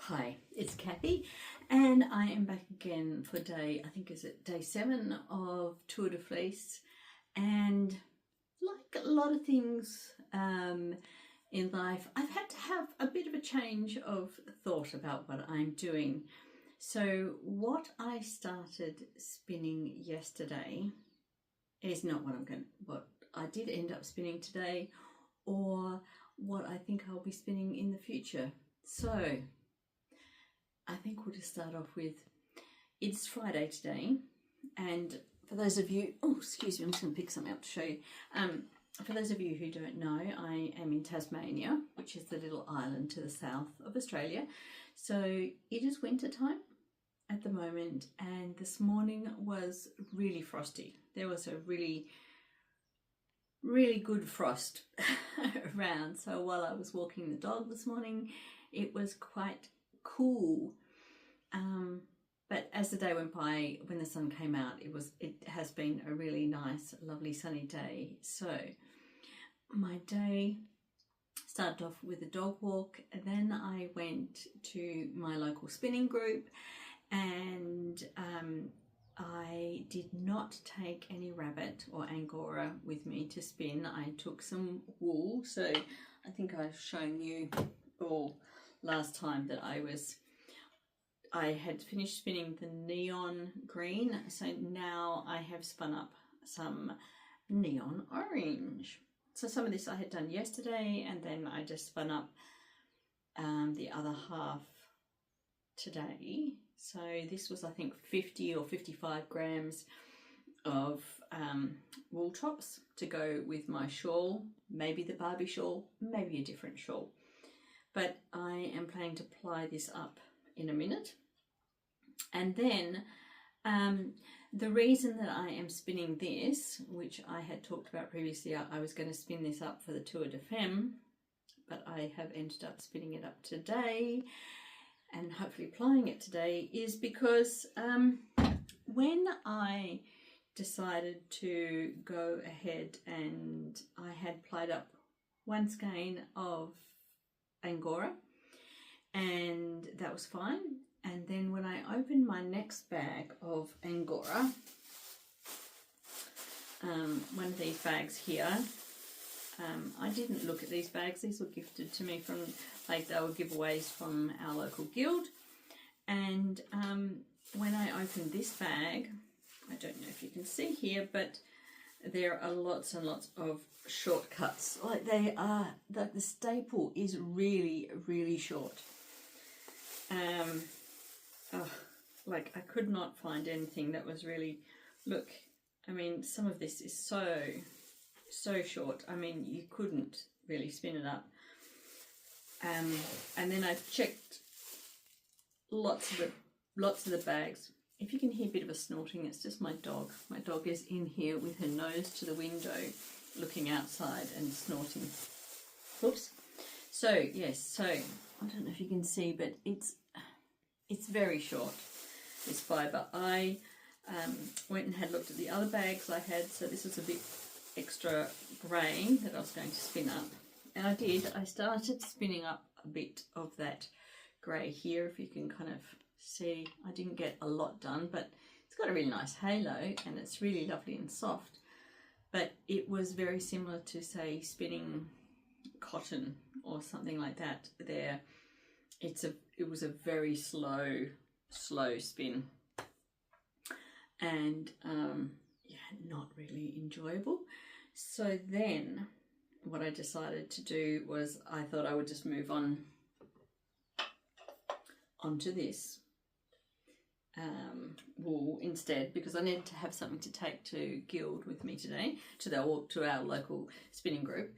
Hi, it's Kathy, and I am back again for day, I think is it day 7 of Tour de Fleece. And like a lot of things in life, I've had to have a bit of a change of thought about what I'm doing. So what I started spinning yesterday is not what I did end up spinning today, or what I think I'll be spinning in the future. So I think we'll just start off with, it's Friday today, and for those of you, oh excuse me, I'm just going to pick something up to show you. For those of you who don't know, I am in Tasmania, which is the little island to the south of Australia. So it is winter time at the moment, and this morning was really frosty. There was a really good frost around. So while I was walking the dog this morning, it was quite cool. But as the day went by, when the sun came out, it has been a really nice, lovely sunny day. So my day started off with a dog walk, and then I went to my local spinning group, and I did not take any rabbit or angora with me to spin. I took some wool. So I think I've shown you all last time that I had finished spinning the neon green, so now I have spun up some neon orange. So some of this I had done yesterday, and then I just spun up the other half today. So this was, I think, 50 or 55 grams of wool tops to go with my shawl, maybe the Barbie shawl, maybe a different shawl. But I am planning to ply this up in a minute. And then the reason that I am spinning this, which I had talked about previously, I was going to spin this up for the Tour de Femme, but I have ended up spinning it up today and hopefully applying it today, is because when I decided to go ahead and I had plied up one skein of angora, and that was fine. And then when I opened my next bag of angora, one of these bags here, I didn't look at these bags. These were gifted to me from, like, they were giveaways from our local guild. And when I opened this bag, I don't know if you can see here, but there are lots and lots of shortcuts. Like, they are, the staple is really, really short. Like, I could not find anything that was really, look, I mean, some of this is so short. I mean, you couldn't really spin it up. And then I checked lots of the bags. If you can hear a bit of a snorting, it's just my dog. My dog is in here with her nose to the window, looking outside and snorting. Oops. So yes, so I don't know if you can see, but it's very short, this fibre. I went and had looked at the other bags I had, so this was a bit extra grey that I was going to spin up. And I did. I started spinning up a bit of that grey here, if you can kind of see. I didn't get a lot done, but it's got a really nice halo and it's really lovely and soft. But it was very similar to, say, spinning cotton or something like that there. It was a very slow spin, and yeah, not really enjoyable. So then what I decided to do was, I thought I would just move onto this wool instead, because I needed to have something to take to Guild with me today, to our local spinning group.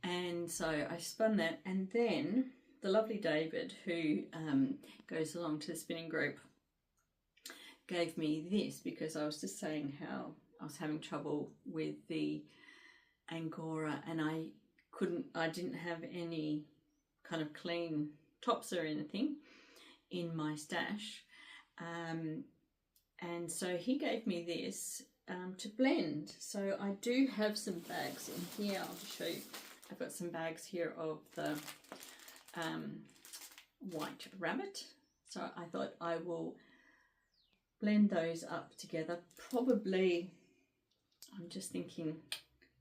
And so I spun that, and then the lovely David, who goes along to the spinning group, gave me this, because I was just saying how I was having trouble with the angora, and I didn't have any kind of clean tops or anything in my stash. And so he gave me this to blend. So I do have some bags in here. I'll just show you. I've got some bags here of the white rabbit. So I thought I will blend those up together. Probably, I'm just thinking,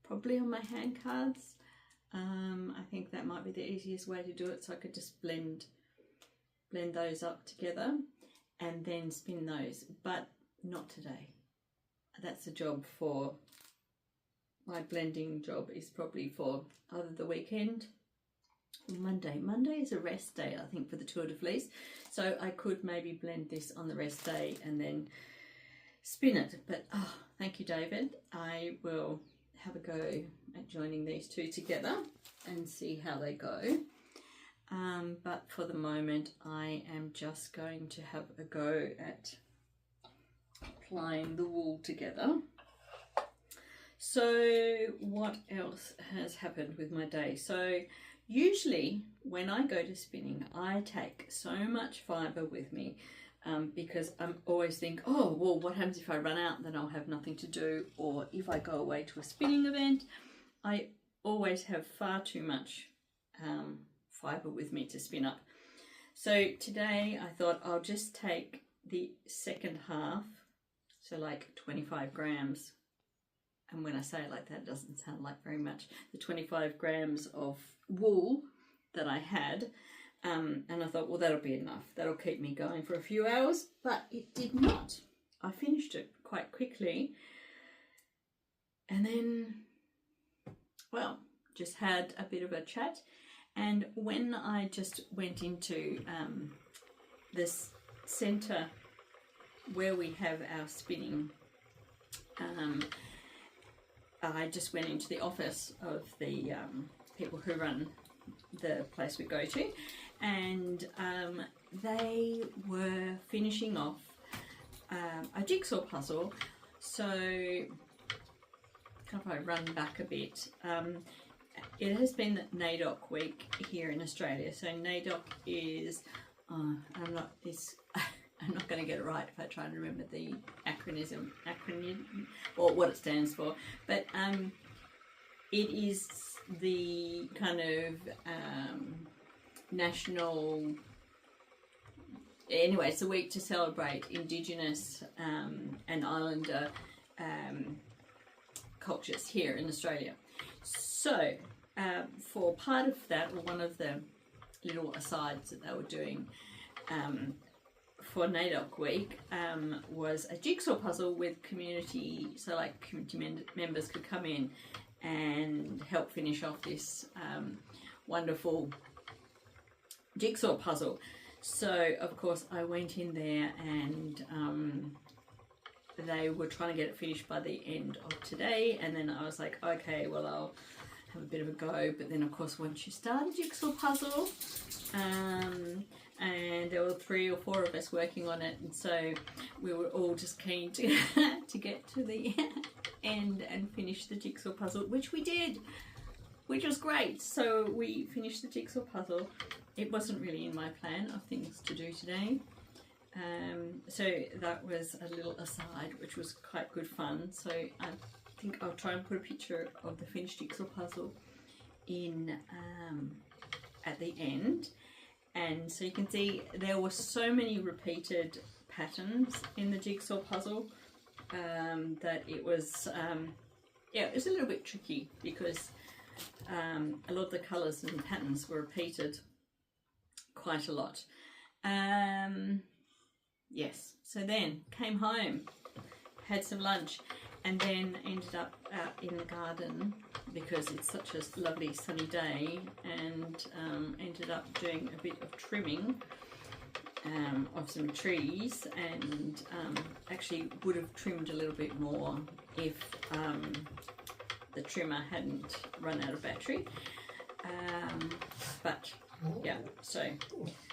probably on my hand cards. I think that might be the easiest way to do it. So I could just blend those up together and then spin those, but not today. That's a job for, my blending job is probably for either the weekend or Monday. Monday is a rest day, I think, for the Tour de Fleece. So I could maybe blend this on the rest day and then spin it. But oh, thank you, David. I will have a go at joining these two together and see how they go. But for the moment, I am just going to have a go at applying the wool together. So what else has happened with my day? So usually when I go to spinning, I take so much fibre with me because I'm always think, oh, well, what happens if I run out? Then I'll have nothing to do. Or if I go away to a spinning event, I always have far too much fibre with me to spin up. So today I thought I'll just take the second half, so like 25 grams. And when I say it like that, it doesn't sound like very much. The 25 grams of wool that I had. And I thought, well, that'll be enough. That'll keep me going for a few hours. But it did not. I finished it quite quickly. And then, well, just had a bit of a chat. And when I just went into this centre where we have our spinning, I just went into the office of the people who run the place we go to, and they were finishing off a jigsaw puzzle. So if I run back a bit, it has been NAIDOC week here in Australia. So NAIDOC is, I'm not going to get it right if I try and remember the acronym or what it stands for, but it is the kind of national, anyway, it's a week to celebrate Indigenous and Islander cultures here in Australia. So for part of that, or one of the little asides that they were doing for NAIDOC week was a jigsaw puzzle with community, so like community members could come in and help finish off this wonderful jigsaw puzzle. So of course I went in there and they were trying to get it finished by the end of today, and then I was like, okay, well, I'll have a bit of a go. But then of course once you start a jigsaw puzzle, and there were 3 or 4 of us working on it, and so we were all just keen to to get to the end and finish the jigsaw puzzle, which we did, which was great. So we finished the jigsaw puzzle. It wasn't really in my plan of things to do today, so that was a little aside, which was quite good fun. So I think I'll try and put a picture of the finished jigsaw puzzle in at the end. And so you can see there were so many repeated patterns in the jigsaw puzzle that it was, yeah, it was a little bit tricky because a lot of the colours and patterns were repeated quite a lot. Yes, so then came home, had some lunch, and then ended up out in the garden because it's such a lovely sunny day, and ended up doing a bit of trimming of some trees, and actually would have trimmed a little bit more if the trimmer hadn't run out of battery, but yeah, so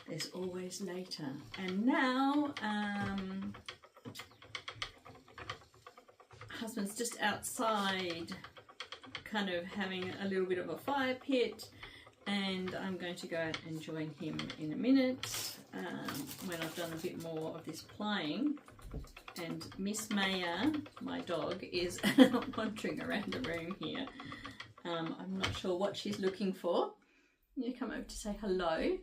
there's always later. And now husband's just outside kind of having a little bit of a fire pit, and I'm going to go out and join him in a minute when I've done a bit more of this playing. And Miss Maya, my dog, is wandering around the room here. I'm not sure what she's looking for. You come over to say hello.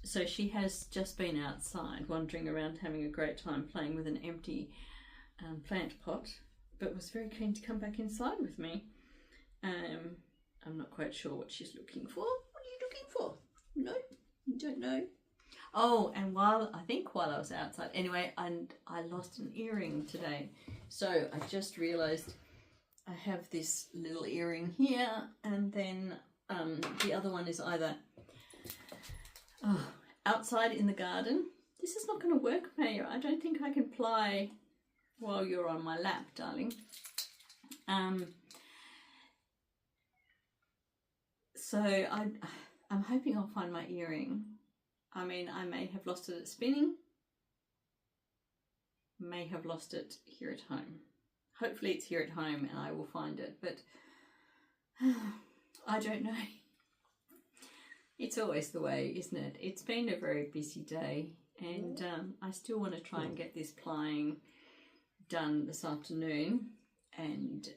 So she has just been outside wandering around having a great time playing with an empty plant pot, but was very keen to come back inside with me. I'm not quite sure what she's looking for. What are you looking for? No, you don't know. Oh, and while I was outside, anyway, and I lost an earring today. So I just realised I have this little earring here, and then the other one is either outside in the garden. This is not going to work, Maya. I don't think I can ply while you're on my lap, darling. So I'm hoping I'll find my earring. I mean, I may have lost it at spinning, may have lost it here at home. Hopefully it's here at home and I will find it, but I don't know. It's always the way, isn't it? It's been a very busy day, and I still want to try and get this plying done this afternoon. And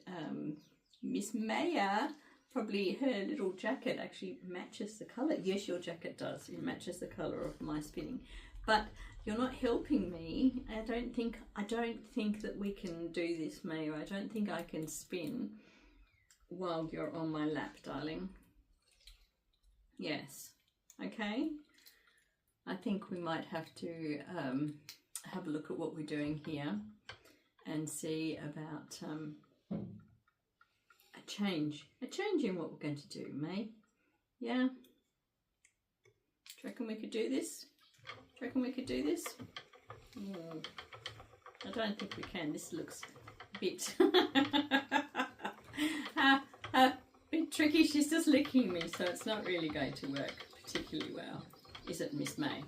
Miss Maya, probably her little jacket actually matches the colour. Yes, your jacket does. It matches the colour of my spinning. But you're not helping me. I don't think that we can do this, Maya. I don't think I can spin while you're on my lap, darling. Yes. Okay. I think we might have to have a look at what we're doing here and see about a change in what we're going to do, May. Yeah? Do you reckon we could do this? I don't think we can. This looks a bit bit tricky. She's just licking me, so it's not really going to work particularly well. Is it, Miss May?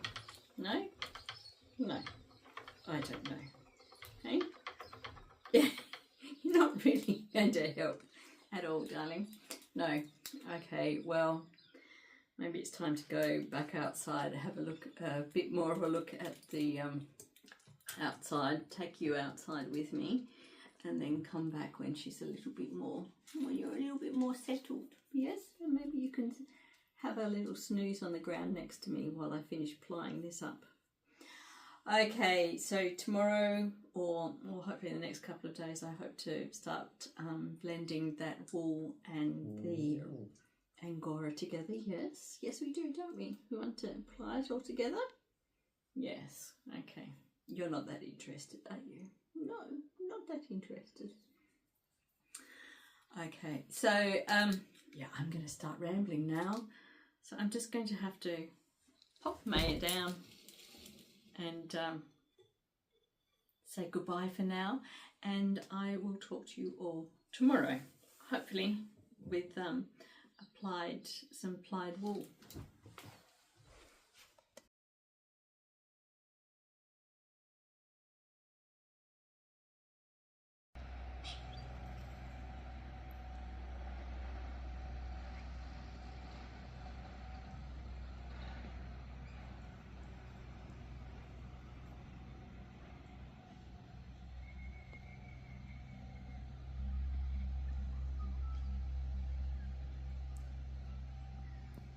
No? No. I don't know. Hey? Yeah, you're not really going to help at all, darling. No. Okay, well, maybe it's time to go back outside, have a look, a bit more of a look at the outside, take you outside with me, and then come back when she's a little bit more, when you're a little bit more settled. Yes, and maybe you can have a little snooze on the ground next to me while I finish plying this up. Okay, so tomorrow, or hopefully in the next couple of days, I hope to start blending that wool and the Angora together. Yes, yes we do, don't we? We want to ply it all together? Yes, okay. You're not that interested, are you? No, not that interested. Okay, so yeah, I'm going to start rambling now. So I'm just going to have to pop Maya down and say goodbye for now, and I will talk to you all tomorrow, hopefully with some plied wool.